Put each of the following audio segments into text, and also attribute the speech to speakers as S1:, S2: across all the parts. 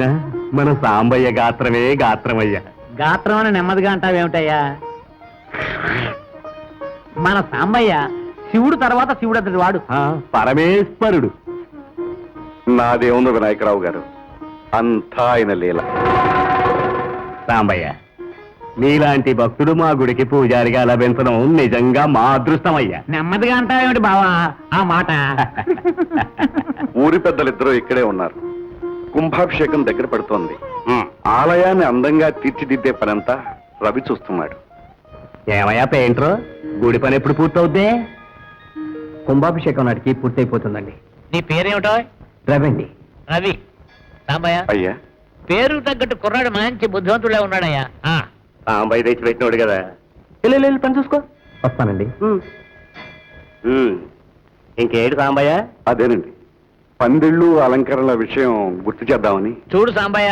S1: ఏమైనా మన సాంబయ్య గాత్రమే గాత్రమయ్యా.
S2: గాత్రం అని నెమ్మదిగా అంటావేమిటయ్యా? మన సాంబయ్య శివుడు తర్వాత శివుడు అంతటి వాడు.
S1: పరమేశ్వరుడు.
S3: నాదేముంది వినాయకరావు గారు, అంతా ఆయన లీల.
S1: సాంబయ్య, నీలాంటి భక్తుడు మా గుడికి పూజారిగా లభించడం నిజంగా మా అదృష్టమయ్యా.
S2: నెమ్మదిగా అంటావేమిటి బావా ఆ మాట?
S3: ఊరి పెద్దలిద్దరూ ఇక్కడే ఉన్నారు. కుంభాభిషేకం దగ్గర పడుతోంది. ఆలయాన్ని అందంగా తీర్చిదిద్దే పనంతా రవి చూస్తున్నాడు.
S1: ఏమయ్యా పెయింటర్, గుడి పని ఎప్పుడు పూర్తవుద్దే? కుంభాభిషేకం నాటికి పూర్తయిపోతుందండి.
S2: నీ పేరేమిటో?
S1: రవండి.
S2: రవి. సాంబయ్య,
S3: అయ్యా,
S2: పేరు తగ్గట్టు కుర్రాడు మంచి బుద్ధివంతుడే ఉన్నాడయ్యా.
S1: సాంబయ్య తెచ్చి పెట్టినోడు కదా. వెళ్ళి పని చూసుకో. వస్తానండి. ఇంకేంటి సాంబయ్య?
S3: అదేనండి, పందిళ్ళు అలంకరణల విషయం గుర్తు చేద్దామని.
S2: చూడు సాంబయ్య,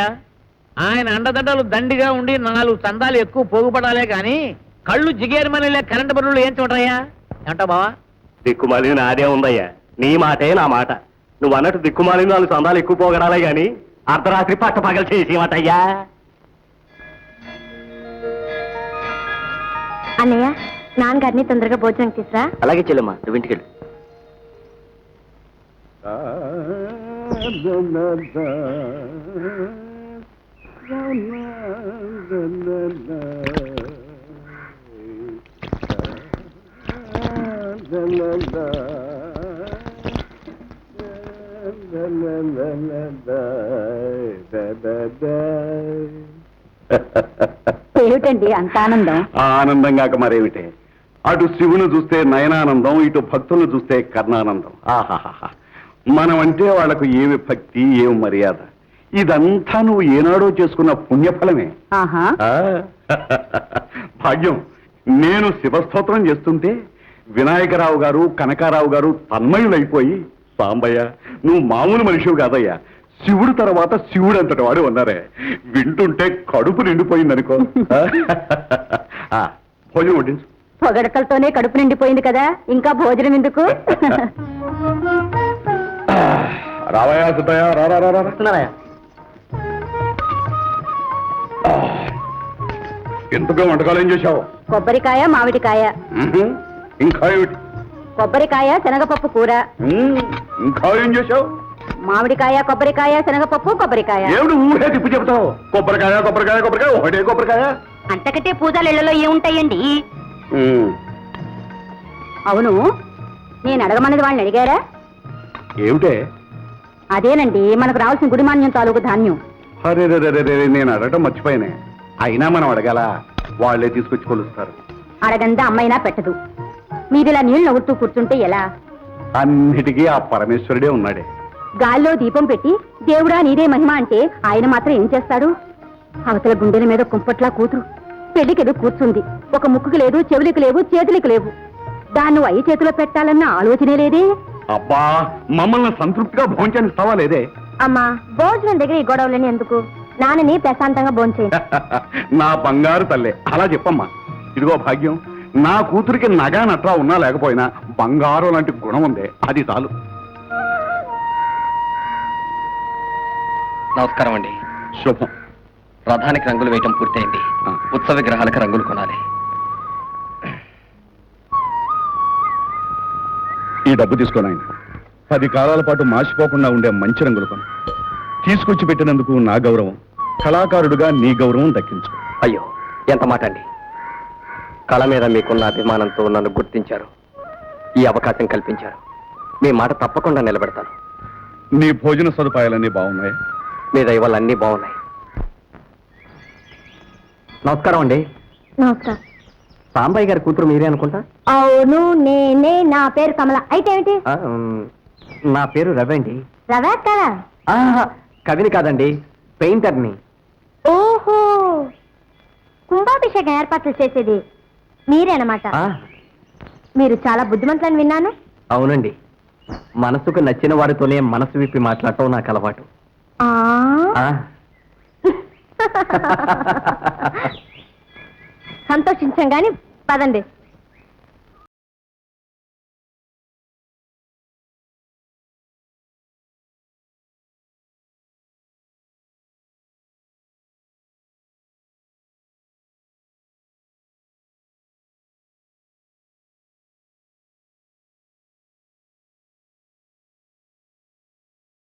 S2: ఆయన అండదండలు దండిగా ఉండి 4 చందాలు ఎక్కువ పోగుపడాలే గాని కళ్ళు జిగేరమనే కరెంటు బరువులు ఏం చూడయ్యా? ఏమంటావు బావా?
S1: దిక్కుమాలి నాదే ఉందయ్యా. నీ మాటే నా మాట. నువ్వు అన్నట్టు దిక్కుమాలి 4 చందాలు ఎక్కువ పోగడాలే గాని అర్ధరాత్రి పట్టపగలు చేసేమటయ్యా.
S4: అన్నయ్య, నాన్నగారిని తొందరగా భోజనం తీసురా.
S1: అలాగే చెల్లెమ్మా, నువ్వు ఇంటికి వెళ్ళు.
S4: ఏమిటండి అంత ఆనందం?
S3: ఆనందం కాక మరేమిటే. అటు శివుని చూస్తే నయనానందం, ఇటు భక్తులను చూస్తే కర్ణానందం. ఆహాహా, మనం అంటే వాళ్లకు ఏమి భక్తి, ఏమి మర్యాద. ఇదంతా నువ్వు ఏనాడో చేసుకున్న పుణ్యఫలమే.
S4: ఆహా,
S3: భాగ్యం. నేను శివస్తోత్రం చేస్తుంటే వినాయకరావు గారు, కనకారావు గారు తన్మయులైపోయి, సాంబయ్య నువ్వు మామూలు మనిషివి కాదయ్యా, శివుడు తర్వాత శివుడు అంతటి వాడు ఉన్నారే. వింటుంటే కడుపు నిండిపోయిందనుకో. భోజనం వడ్డించు.
S4: పొగడకలతోనే కడుపు నిండిపోయింది కదా, ఇంకా భోజనం ఎందుకు?
S3: రావయ్యా సుబ్బయ్య,
S1: వస్తున్నారయ్యా.
S3: ఎంతగా వంటకాలు ఏం చేశావు?
S4: కొబ్బరికాయ, మామిడికాయ.
S3: ఇంకా ఏమిటి?
S4: కొబ్బరికాయ, శనగపప్పు కూర.
S3: ఇంకా ఏం చేశావు?
S4: మామిడికాయ, కొబ్బరికాయ, శనగపప్పు, కొబ్బరికాయ.
S3: ఏమిటి ఊహే తిప్పు చెప్తావు? కొబ్బరికాయ కొబ్బరికాయ కొబ్బరికాయ, ఒకటే కొబ్బరికాయ.
S4: అంతకంటే పూజలు ఇళ్లలో ఏముంటాయండి? అవును, నేను అడగమన్నది వాళ్ళని అడిగారా?
S3: ఏమిటే?
S4: అదేనండి, మనకు రావాల్సిన గుడిమాన్యం తాలూకు ధాన్యం.
S3: అరే నేను అడగటం మర్చిపోయానే. అయినా మనం అడగాల, వాళ్లే తీసుకొచ్చి కొలుస్తారు.
S4: అడగందా అమ్మైనా పెట్టదు. మీరిలా నీళ్లు నవ్వుతూ కూర్చుంటే ఎలా?
S3: అన్నిటికీ ఆ పరమేశ్వరుడే ఉన్నాడే.
S4: గాల్లో దీపం పెట్టి దేవుడా నీదే మహిమ అంటే ఆయన మాత్రం ఏం చేస్తాడు? అవతల గుండెల మీద కుంపట్లా కూతురు పెళ్లికెదు కూర్చుంది. ఒక ముక్కుకి లేదు, చెవులకు లేవు, చేతులకు లేవు. దాన్ని నువ్వు అయ్యి చేతిలో పెట్టాలన్న ఆలోచనే లేదే.
S3: అబ్బా, మమ్మల్ని సంతృప్తిగా భోంచనిస్తావా లేదే?
S4: అమ్మా, భోజనం దగ్గర ఈ గొడవలని ఎందుకు? నాన్నని ప్రశాంతంగా భోంచేయి.
S3: నా బంగారు తల్లే, అలా చెప్పమ్మా. ఇదిగో భాగ్యం, నా కూతురికి నగా నట్రా ఉన్నా లేకపోయినా బంగారం లాంటి గుణం ఉందే, అది చాలు.
S5: నమస్కారం అండి.
S3: శుభం.
S5: రథానికి రంగులు వేయటం పూర్తయింది. ఉత్సవ విగ్రహాలకు రంగులు కొనాలి.
S3: ఈ డబ్బు తీసుకోను ఆయన. 10 కాలాల పాటు మాసిపోకుండా ఉండే మంచి రంగులు కొని తీసుకొచ్చి పెట్టినందుకు నా గౌరవం, కళాకారుడుగా నీ గౌరవం దక్కించు.
S5: అయ్యో, ఎంత మాట అండి. కళ మీద మీకున్న అభిమానంతో నన్ను గుర్తించారు, ఈ అవకాశం కల్పించారు. మీ మాట తప్పకుండా నిలబెడతాను.
S3: నీ భోజన సదుపాయాలన్నీ బాగున్నాయి?
S5: మీ దయ వల్ల అన్నీ బాగున్నాయి.
S1: నమస్కారం అండి.
S4: నమస్కారం.
S1: సాంబయ్య గారి కూతురు మీరే అనుకుంటా?
S4: అవును, నేనే. నా పేరు కమల. అయితే ఏమిటి?
S1: నా పేరు రవి అండి.
S4: రవా కదా?
S1: కవిని కాదండి, పెయింటర్ని.
S4: ఓహో, కుంభాభిషేకం ఏర్పాట్లు చేసేది మీరేనమాట. మీరు చాలా బుద్ధిమంతులని విన్నాను.
S1: అవునండి, మనసుకు నచ్చిన వారితోనే మనసు విప్పి మాట్లాడటం నాకు అలవాటు.
S4: సంతోషించాం గాని పదండి.